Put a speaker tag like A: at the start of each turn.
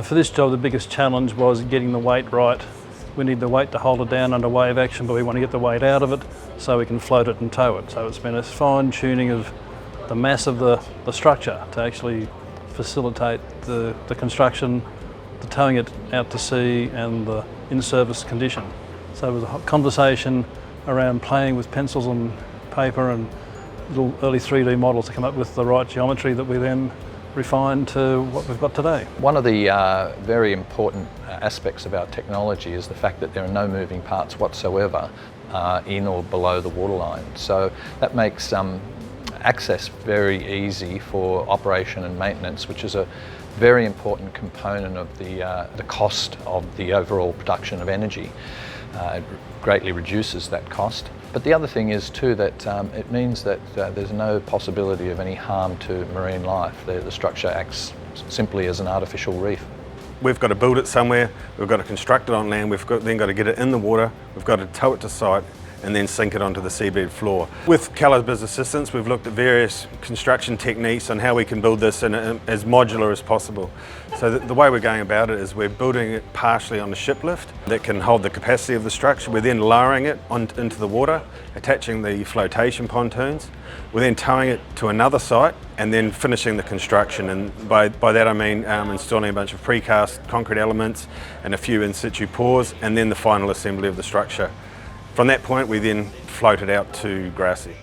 A: For this job, the biggest challenge was getting the weight right. We need the weight to hold it down under wave action, but we want to get the weight out of it so we can float it and tow it. So it's been a fine tuning of the mass of the structure to actually facilitate the construction, the towing it out to sea and the in-service condition. So it was a conversation around playing with pencils and paper and little early 3D models to come up with the right geometry that we then refined to what we've got today.
B: One of the very important aspects of our technology is the fact that there are no moving parts whatsoever in or below the waterline. So that makes access very easy for operation and maintenance, which is a very important component of the cost of the overall production of energy. It greatly reduces that cost. But the other thing is too that it means that there's no possibility of any harm to marine life. The structure acts simply as an artificial reef.
C: We've got to build it somewhere, we've got to construct it on land, we've then got to get it in the water, we've got to tow it to site and then sink it onto the seabed floor. With Keller's Business Systems, we've looked at various construction techniques on how we can build this as modular as possible. So the way we're going about it is we're building it partially on a ship lift that can hold the capacity of the structure. We're then lowering it into the water, attaching the flotation pontoons. We're then towing it to another site and then finishing the construction. And by that I mean installing a bunch of precast concrete elements and a few in situ pours, and then the final assembly of the structure. From that point, we then float it out to Grassy.